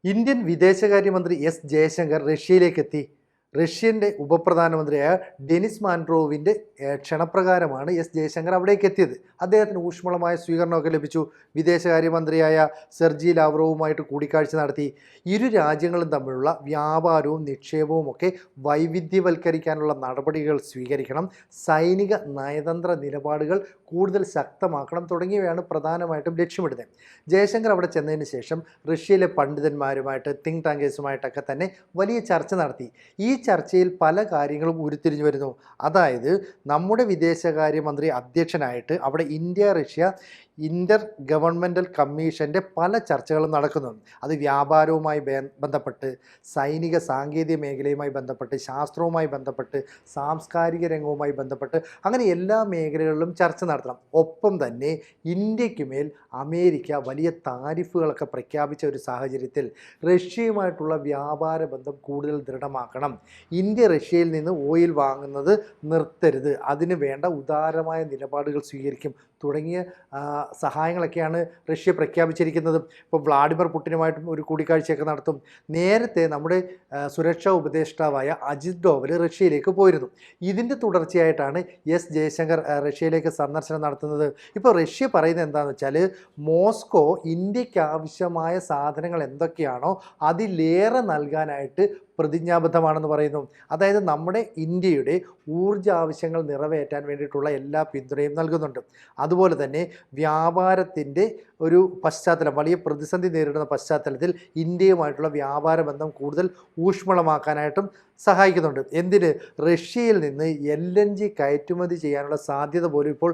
Indian വിദേശകാര്യമന്ത്രി S Jaishankar റഷ്യയിലേക്കെത്തി. റഷ്യൻ്റെ ഉപപ്രധാനമന്ത്രിയായ ഡെനിസ് മാൻട്രോവിൻ്റെ ക്ഷണപ്രകാരമാണ് എസ് ജയശങ്കർ അവിടേക്ക് എത്തിയത്. അദ്ദേഹത്തിന് ഊഷ്മളമായ സ്വീകരണമൊക്കെ ലഭിച്ചു. വിദേശകാര്യമന്ത്രിയായ സെർജി ലാവ്റോവുമായിട്ട് കൂടിക്കാഴ്ച നടത്തി. ഇരു രാജ്യങ്ങളും തമ്മിലുള്ള വ്യാപാരവും നിക്ഷേപവും ഒക്കെ വൈവിധ്യവൽക്കരിക്കാനുള്ള നടപടികൾ സ്വീകരിക്കണം, സൈനിക നയതന്ത്ര നിലപാടുകൾ കൂടുതൽ ശക്തമാക്കണം തുടങ്ങിയവയാണ് പ്രധാനമായിട്ടും ലക്ഷ്യമിടുന്നത്. ജയശങ്കർ അവിടെ ചെന്നതിന് ശേഷം റഷ്യയിലെ പണ്ഡിതന്മാരുമായിട്ട് തിങ്ക് ടാങ്കേഴ്സുമായിട്ടൊക്കെ തന്നെ വലിയ ചർച്ച നടത്തി. ഈ ചർച്ചയിൽ പല കാര്യങ്ങളും ഉരുത്തിരിഞ്ഞു വരുന്നു. അതായത് നമ്മുടെ വിദേശകാര്യമന്ത്രി അധ്യക്ഷനായിട്ട് അവിടെ ഇന്ത്യ റഷ്യ ഇൻ്റർ ഗവൺമെൻറ്റൽ കമ്മീഷൻ്റെ പല ചർച്ചകളും നടക്കുന്നുണ്ട്. അത് വ്യാപാരവുമായി ബന്ധപ്പെട്ട്, സൈനിക സാങ്കേതിക മേഖലയുമായി ബന്ധപ്പെട്ട്, ശാസ്ത്രവുമായി ബന്ധപ്പെട്ട്, സാംസ്കാരിക രംഗവുമായി ബന്ധപ്പെട്ട്, അങ്ങനെ എല്ലാ മേഖലകളിലും ചർച്ച നടത്തണം. ഒപ്പം തന്നെ ഇന്ത്യക്ക് മേൽ അമേരിക്ക വലിയ താരിഫുകളൊക്കെ പ്രഖ്യാപിച്ച ഒരു സാഹചര്യത്തിൽ റഷ്യയുമായിട്ടുള്ള വ്യാപാര ബന്ധം കൂടുതൽ ദൃഢമാക്കണം, ഇന്ത്യ റഷ്യയിൽ നിന്ന് ഓയിൽ വാങ്ങുന്നത് നിർത്തരുത്, അതിന് വേണ്ട ഉദാരമായ നിലപാടുകൾ സ്വീകരിക്കും തുടങ്ങിയ സഹായങ്ങളൊക്കെയാണ് റഷ്യ പ്രഖ്യാപിച്ചിരിക്കുന്നത്. ഇപ്പോൾ വ്ളാഡിമിർ പുടിനുമായിട്ടും ഒരു കൂടിക്കാഴ്ചയൊക്കെ നടത്തും. നേരത്തെ നമ്മുടെ സുരക്ഷാ ഉപദേഷ്ടാവായ അജിത് ഡോവൽ റഷ്യയിലേക്ക് പോയിരുന്നു. ഇതിൻ്റെ തുടർച്ചയായിട്ടാണ് എസ് ജയശങ്കർ റഷ്യയിലേക്ക് സന്ദർശനം നടത്തുന്നത്. ഇപ്പോൾ റഷ്യ പറയുന്നത് എന്താണെന്ന് വെച്ചാൽ, മോസ്കോ ഇന്ത്യക്ക് ആവശ്യമായ സാധനങ്ങൾ എന്തൊക്കെയാണോ അതിലേറെ നൽകാനായിട്ട് പ്രതിജ്ഞാബദ്ധമാണെന്ന് പറയുന്നു. അതായത് നമ്മുടെ ഇന്ത്യയുടെ ഊർജ്ജ ആവശ്യങ്ങൾ നിറവേറ്റാൻ വേണ്ടിയിട്ടുള്ള എല്ലാ പിന്തുണയും നൽകുന്നുണ്ട്. അതുപോലെ തന്നെ വ്യാപാരത്തിൻ്റെ ഒരു പശ്ചാത്തലം, വലിയ പ്രതിസന്ധി നേരിടുന്ന പശ്ചാത്തലത്തിൽ ഇന്ത്യയുമായിട്ടുള്ള വ്യാപാര ബന്ധം കൂടുതൽ ഊഷ്മളമാക്കാനായിട്ടും സഹായിക്കുന്നുണ്ട്. എന്തിന്? റഷ്യയിൽ നിന്ന് LNG കയറ്റുമതി ചെയ്യാനുള്ള സാധ്യത പോലും ഇപ്പോൾ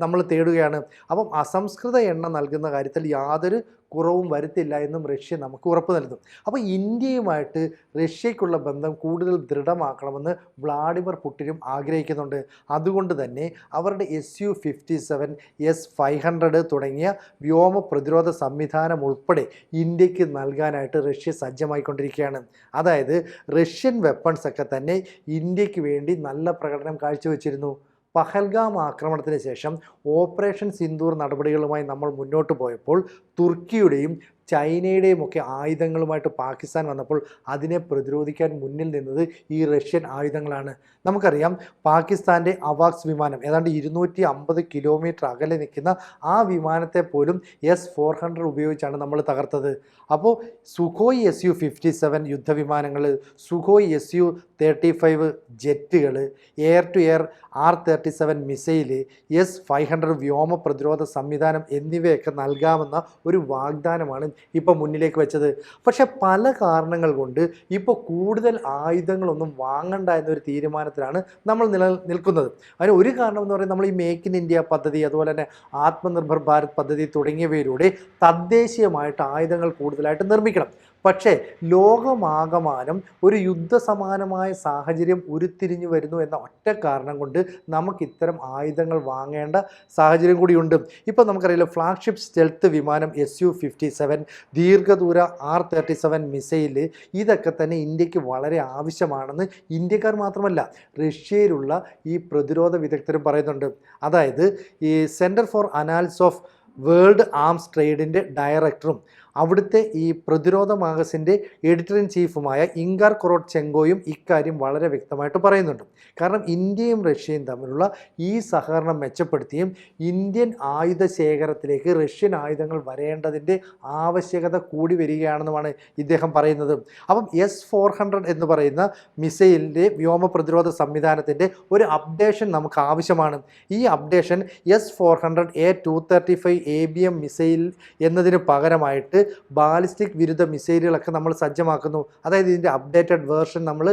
നമ്മൾ തേടുകയാണ്. അപ്പം അസംസ്കൃത എണ്ണ നൽകുന്ന കാര്യത്തിൽ യാതൊരു കുറവും വരുത്തില്ല എന്നും റഷ്യ നമുക്ക് ഉറപ്പ് നൽകും. അപ്പോൾ ഇന്ത്യയുമായിട്ട് റഷ്യയ്ക്കുള്ള ബന്ധം കൂടുതൽ ദൃഢമാക്കണമെന്ന് വ്ളാഡിമിർ പുടിനും ആഗ്രഹിക്കുന്നുണ്ട്. അതുകൊണ്ട് തന്നെ അവരുടെ Su-57, S-500 തുടങ്ങിയ വ്യോമ പ്രതിരോധ സംവിധാനം ഉൾപ്പെടെ ഇന്ത്യക്ക് നൽകാനായിട്ട് റഷ്യ സജ്ജമായിക്കൊണ്ടിരിക്കുകയാണ്. അതായത് റഷ്യൻ വെപ്പൺസ് ഒക്കെ തന്നെ ഇന്ത്യക്ക് വേണ്ടി നല്ല പ്രകടനം കാഴ്ചവെച്ചിരുന്നു. പഹൽഗാം ആക്രമണത്തിന് ശേഷം ഓപ്പറേഷൻ സിന്ദൂർ നടപടികളുമായി നമ്മൾ മുന്നോട്ട് പോയപ്പോൾ തുർക്കിയുടെയും ചൈനയുടെയും ഒക്കെ ആയുധങ്ങളുമായിട്ട് പാകിസ്ഥാൻ വന്നപ്പോൾ അതിനെ പ്രതിരോധിക്കാൻ മുന്നിൽ നിന്നത് ഈ റഷ്യൻ ആയുധങ്ങളാണ്. നമുക്കറിയാം, പാകിസ്ഥാൻ്റെ അവാക്സ് വിമാനം ഏതാണ്ട് 250 കിലോമീറ്റർ അകലെ നിൽക്കുന്ന ആ വിമാനത്തെ പോലും S-400 ഉപയോഗിച്ചാണ് നമ്മൾ തകർത്തത്. അപ്പോൾ സുഖോയ് Su-57 യുദ്ധവിമാനങ്ങൾ, സുഖോയ് Su-35 ജെറ്റുകൾ, air to air R-37 missile, S-500 വ്യോമ പ്രതിരോധ സംവിധാനം എന്നിവയൊക്കെ നൽകാമെന്ന ഒരു വാഗ്ദാനമാണ് ഇപ്പോൾ മുന്നിലേക്ക് വെച്ചത്. പക്ഷേ പല കാരണങ്ങൾ കൊണ്ട് ഇപ്പോൾ കൂടുതൽ ആയുധങ്ങളൊന്നും വാങ്ങണ്ട എന്നൊരു തീരുമാനത്തിലാണ് നമ്മൾ നിൽക്കുന്നത്. അതിന് ഒരു കാരണം എന്ന് പറയുന്നത്, നമ്മൾ ഈ മേക്ക് ഇൻ ഇന്ത്യ പദ്ധതി, അതുപോലെ തന്നെ ആത്മനിർഭർ ഭാരത് പദ്ധതി തുടങ്ങിയവയിലൂടെ തദ്ദേശീയമായിട്ട് ആയുധങ്ങൾ കൂടുതലായിട്ട് നിർമ്മിക്കണം. പക്ഷേ ലോകമാകമാനം ഒരു യുദ്ധസമാനമായ സാഹചര്യം ഉരുത്തിരിഞ്ഞു വരുന്നു എന്ന ഒറ്റ കാരണം കൊണ്ട് നമുക്ക് ഇത്തരം ആയുധങ്ങൾ വാങ്ങേണ്ട സാഹചര്യം കൂടിയുണ്ട്. ഇപ്പോൾ നമുക്കറിയില്ല, ഫ്ലാഗ്ഷിപ്പ് സ്റ്റെൽത്ത് വിമാനം Su-57, ദീർഘദൂര R-37 മിസൈല്, ഇതൊക്കെ തന്നെ ഇന്ത്യക്ക് വളരെ ആവശ്യമാണെന്ന് ഇന്ത്യക്കാർ മാത്രമല്ല റഷ്യയിലുള്ള ഈ പ്രതിരോധ വിദഗ്ധരും പറയുന്നുണ്ട്. അതായത് ഈ centre for analysis of world arms ട്രേഡിൻ്റെ ഡയറക്ടറും അവിടുത്തെ ഈ പ്രതിരോധ മാഗസിൻ്റെ എഡിറ്റർ ഇൻ ചീഫുമായ ഇങ്കാർ കൊറോട്ചെങ്കോയും ഇക്കാര്യം വളരെ വ്യക്തമായിട്ട് പറയുന്നുണ്ട്. കാരണം ഇന്ത്യയും റഷ്യയും തമ്മിലുള്ള ഈ സഹകരണം മെച്ചപ്പെടുത്തിയും ഇന്ത്യൻ ആയുധ ശേഖരത്തിലേക്ക് റഷ്യൻ ആയുധങ്ങൾ വരേണ്ടതിൻ്റെ ആവശ്യകത കൂടി വരികയാണെന്നുമാണ് ഇദ്ദേഹം പറയുന്നത്. അപ്പം S-400 എന്ന് പറയുന്ന മിസൈലിൻ്റെ വ്യോമ പ്രതിരോധ സംവിധാനത്തിൻ്റെ ഒരു അപ്ഡേഷൻ നമുക്ക് ആവശ്യമാണ്. ഈ അപ്ഡേഷൻ S-400A-235 ABM മിസൈൽ എന്നതിന് പകരമായിട്ട് ബാലിസ്റ്റിക് വിരുദ്ധ മിസൈലുകളൊക്കെ നമ്മൾ സജ്ജമാക്കുന്നു. അതായത് ഇതിൻ്റെ അപ്ഡേറ്റഡ് വേർഷൻ നമ്മൾ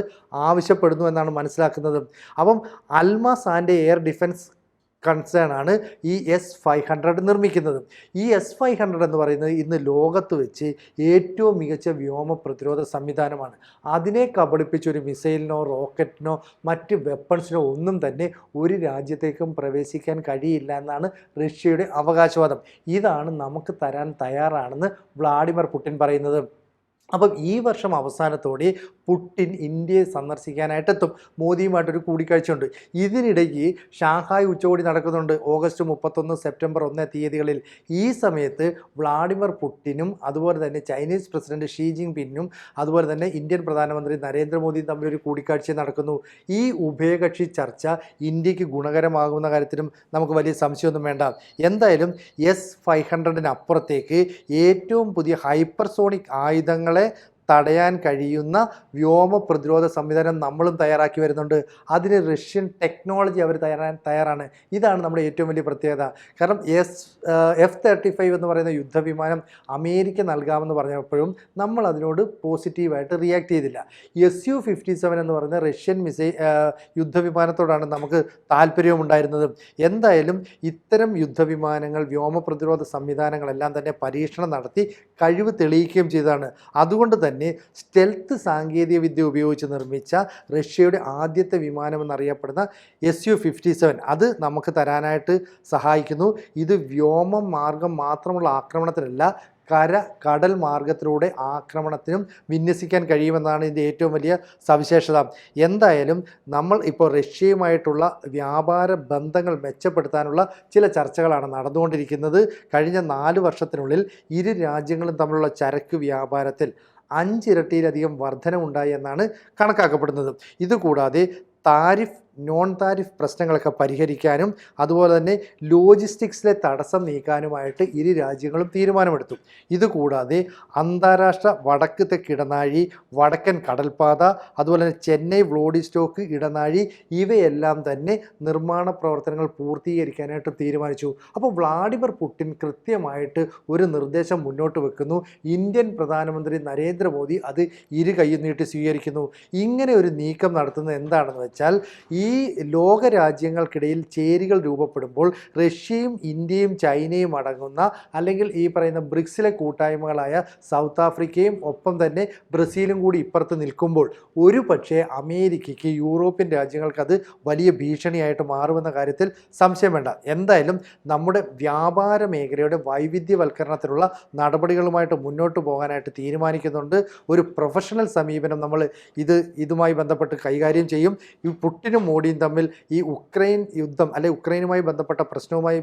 ആവശ്യപ്പെടുന്നു എന്നാണ് മനസ്സിലാക്കുന്നത്. അപ്പം Almas and air defence concern ആണ് ഈ S-500 നിർമ്മിക്കുന്നത്. ഈ S-500 എന്ന് പറയുന്നത് ഇന്ന് ലോകത്ത് വെച്ച് ഏറ്റവും മികച്ച വ്യോമ പ്രതിരോധ സംവിധാനമാണ്. അതിനെ കബളിപ്പിച്ചൊരു മിസൈലിനോ റോക്കറ്റിനോ മറ്റ് വെപ്പൺസിനോ ഒന്നും തന്നെ ഒരു രാജ്യത്തേക്കും പ്രവേശിക്കാൻ കഴിയില്ല എന്നാണ് റഷ്യയുടെ അവകാശവാദം. ഇതാണ് നമുക്ക് തരാൻ തയ്യാറാണെന്ന് വ്ളാഡിമിർ പുടിൻ പറയുന്നത്. അപ്പം ഈ വർഷം അവസാനത്തോടെ പുടിൻ ഇന്ത്യയെ സന്ദർശിക്കാനായിട്ടെത്തും. മോദിയുമായിട്ടൊരു കൂടിക്കാഴ്ചയുണ്ട്. ഇതിനിടയ്ക്ക് ഷാങ്ഹായ് ഉച്ചകോടി നടക്കുന്നുണ്ട് ഓഗസ്റ്റ് 31 സെപ്റ്റംബർ 1 തീയതികളിൽ. ഈ സമയത്ത് വ്ളാഡിമിർ പുടിനും അതുപോലെ തന്നെ ചൈനീസ് പ്രസിഡന്റ് ഷീ ജിൻ പിങ്ങും അതുപോലെ തന്നെ ഇന്ത്യൻ പ്രധാനമന്ത്രി നരേന്ദ്രമോദിയും തമ്മിലൊരു കൂടിക്കാഴ്ച നടക്കുന്നു. ഈ ഉഭയകക്ഷി ചർച്ച ഇന്ത്യക്ക് ഗുണകരമാകുന്ന കാര്യത്തിലും നമുക്ക് വലിയ സംശയമൊന്നും വേണ്ട. എന്തായാലും S-500 ഏറ്റവും പുതിയ ഹൈപ്പർസോണിക് ആയുധങ്ങളെ തടയാൻ കഴിയുന്ന വ്യോമ പ്രതിരോധ സംവിധാനം നമ്മളും തയ്യാറാക്കി വരുന്നുണ്ട്. അതിന് റഷ്യൻ ടെക്നോളജി അവർ തയ്യാറാണ്. ഇതാണ് നമ്മുടെ ഏറ്റവും വലിയ പ്രത്യേകത. കാരണം F-35 എന്ന് പറയുന്ന യുദ്ധവിമാനം അമേരിക്ക നൽകാമെന്ന് പറഞ്ഞപ്പോഴും നമ്മൾ അതിനോട് പോസിറ്റീവായിട്ട് റിയാക്ട് ചെയ്തില്ല. Su-57 എന്ന് പറയുന്ന റഷ്യൻ യുദ്ധവിമാനത്തോടാണ് നമുക്ക് താല്പര്യമുണ്ടായിരുന്നത്. എന്തായാലും ഇത്തരം യുദ്ധവിമാനങ്ങൾ വ്യോമ പ്രതിരോധ സംവിധാനങ്ങളെല്ലാം തന്നെ പരീക്ഷണം നടത്തി കഴിവ് തെളിയിക്കുകയും ചെയ്തതാണ്. അതുകൊണ്ട് തന്നെ സ്റ്റെൽത്ത് സാങ്കേതിക വിദ്യ ഉപയോഗിച്ച് നിർമ്മിച്ച റഷ്യയുടെ ആദ്യത്തെ വിമാനമെന്നറിയപ്പെടുന്ന Su-57 അത് നമുക്ക് തരാനായിട്ട് സഹായിക്കുന്നു. ഇത് വ്യോമ മാർഗം മാത്രമുള്ള ആക്രമണത്തിനല്ല, കടൽ മാർഗത്തിലൂടെ ആക്രമണത്തിനും വിന്യസിക്കാൻ കഴിയുമെന്നാണ് ഇതിൻ്റെ ഏറ്റവും വലിയ സവിശേഷത. എന്തായാലും നമ്മൾ ഇപ്പോൾ റഷ്യയുമായിട്ടുള്ള വ്യാപാര ബന്ധങ്ങൾ മെച്ചപ്പെടുത്താനുള്ള ചില ചർച്ചകളാണ് നടന്നുകൊണ്ടിരിക്കുന്നത്. കഴിഞ്ഞ 4 വർഷത്തിനുള്ളിൽ ഇരു രാജ്യങ്ങളും തമ്മിലുള്ള ചരക്ക് വ്യാപാരത്തിൽ 5 ഇരട്ടിയിലധികം വർധനവുണ്ടായി എന്നാണ് കണക്കാക്കപ്പെടുന്നത്. ഇതുകൂടാതെ താരിഫ് നോൺ താരിഫ് പ്രശ്നങ്ങളൊക്കെ പരിഹരിക്കാനും അതുപോലെ തന്നെ ലോജിസ്റ്റിക്സിലെ തടസ്സം നീക്കാനുമായിട്ട് ഇരു രാജ്യങ്ങളും തീരുമാനമെടുത്തു. ഇതുകൂടാതെ അന്താരാഷ്ട്ര വടക്ക് തെക്ക് ഇടനാഴി, വടക്കൻ കടൽപ്പാത, അതുപോലെ തന്നെ ചെന്നൈ വ്ളാഡിവോസ്റ്റോക്ക് ഇടനാഴി ഇവയെല്ലാം തന്നെ നിർമ്മാണ പ്രവർത്തനങ്ങൾ പൂർത്തീകരിക്കാനായിട്ട് തീരുമാനിച്ചു. അപ്പോൾ വ്ളാഡിമിർ പുടിൻ കൃത്യമായിട്ട് ഒരു നിർദ്ദേശം മുന്നോട്ട് വെക്കുന്നു. ഇന്ത്യൻ പ്രധാനമന്ത്രി നരേന്ദ്രമോദി അത് ഇരു കൈയും നീട്ടി സ്വീകരിക്കുന്നു. ഇങ്ങനെ ഒരു നീക്കം നടത്തുന്നത് എന്താണെന്ന് വെച്ചാൽ ഈ ലോകരാജ്യങ്ങൾക്കിടയിൽ ചേരികൾ രൂപപ്പെടുമ്പോൾ റഷ്യയും ഇന്ത്യയും ചൈനയും അടങ്ങുന്ന അല്ലെങ്കിൽ ഈ പറയുന്ന ബ്രിക്സിലെ കൂട്ടായ്മകളായ സൗത്ത് ആഫ്രിക്കയും ഒപ്പം തന്നെ ബ്രസീലും കൂടി ഇപ്പുറത്ത് നിൽക്കുമ്പോൾ ഒരു പക്ഷേ അമേരിക്കയ്ക്ക് യൂറോപ്യൻ രാജ്യങ്ങൾക്കത് വലിയ ഭീഷണിയായിട്ട് മാറുമെന്ന കാര്യത്തിൽ സംശയം വേണ്ട. എന്തായാലും നമ്മുടെ വ്യാപാര മേഖലയുടെ വൈവിധ്യവൽക്കരണത്തിനുള്ള നടപടികളുമായിട്ട് മുന്നോട്ട് പോകാനായിട്ട് തീരുമാനിക്കുന്നുണ്ട്. ഒരു പ്രൊഫഷണൽ സമീപനം നമ്മൾ ഇതുമായി ബന്ധപ്പെട്ട് കൈകാര്യം ചെയ്യും. ഈ പുടിനും മോഡിയും തമ്മിൽ ഈ ഉക്രൈൻ യുദ്ധം അല്ലെങ്കിൽ ഉക്രൈനുമായി ബന്ധപ്പെട്ട പ്രശ്നവുമായി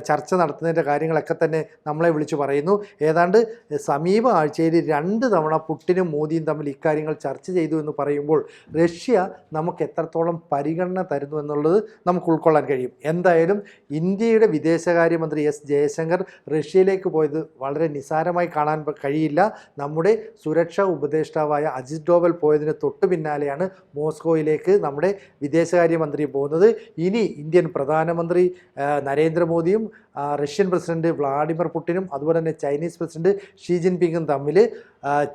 ചർച്ച നടത്തുന്നതിൻ്റെ കാര്യങ്ങളൊക്കെ തന്നെ നമ്മളെ വിളിച്ചു പറയുന്നു. ഏതാണ്ട് സമീപ ആഴ്ചയിൽ 2 തവണ പുടിനും മോദിയും തമ്മിൽ ഇക്കാര്യങ്ങൾ ചർച്ച ചെയ്തു എന്ന് പറയുമ്പോൾ റഷ്യ നമുക്ക് എത്രത്തോളം പരിഗണന തരുന്നു എന്നുള്ളത് നമുക്ക് ഉൾക്കൊള്ളാൻ കഴിയും. എന്തായാലും ഇന്ത്യയുടെ വിദേശകാര്യമന്ത്രി S ജയശങ്കർ റഷ്യയിലേക്ക് പോയത് വളരെ നിസ്സാരമായി കാണാൻ കഴിയില്ല. നമ്മുടെ സുരക്ഷാ ഉപദേഷ്ടാവായ അജിത് ഡോവൽ പോയതിന് തൊട്ടു പിന്നാലെയാണ് മോസ്കോയിലേക്ക് നമ്മുടെ വിദേശകാര്യമന്ത്രി പോകുന്നത്. ഇനി ഇന്ത്യൻ പ്രധാനമന്ത്രി നരേന്ദ്രമോദിയും റഷ്യൻ പ്രസിഡന്റ് വ്ളാഡിമിർ പുടിനും അതുപോലെ തന്നെ ചൈനീസ് പ്രസിഡന്റ് ഷീ ജിൻ പിങ്ങും തമ്മിൽ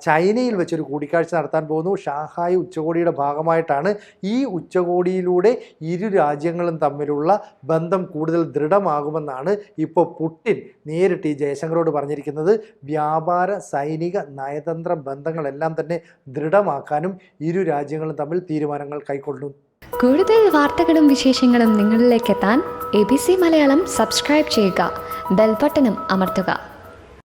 ചൈനയിൽ വെച്ചൊരു കൂടിക്കാഴ്ച നടത്താൻ പോകുന്നു. ഷാങ്ഹായ് ഉച്ചകോടിയുടെ ഭാഗമായിട്ടാണ്. ഈ ഉച്ചകോടിയിലൂടെ ഇരു രാജ്യങ്ങളും തമ്മിലുള്ള ബന്ധം കൂടുതൽ ദൃഢമാകുമെന്നാണ് ഇപ്പോൾ പുടിൻ നേരിട്ട് ഈ ജയശങ്കറോട് പറഞ്ഞിരിക്കുന്നത്. വ്യാപാര, സൈനിക, നയതന്ത്ര ബന്ധങ്ങളെല്ലാം തന്നെ ദൃഢമാക്കാനും ഇരു രാജ്യങ്ങളും തമ്മിൽ തീരുമാനങ്ങൾ കൈക്കൊള്ളുന്നു. കൂടുതൽ വാർത്തകളും വിശേഷങ്ങളും നിങ്ങളിലേക്ക് എത്താൻ ABC മലയാളം സബ്സ്ക്രൈബ് ചെയ്യുക, ബെൽ ബട്ടണും അമർത്തുക.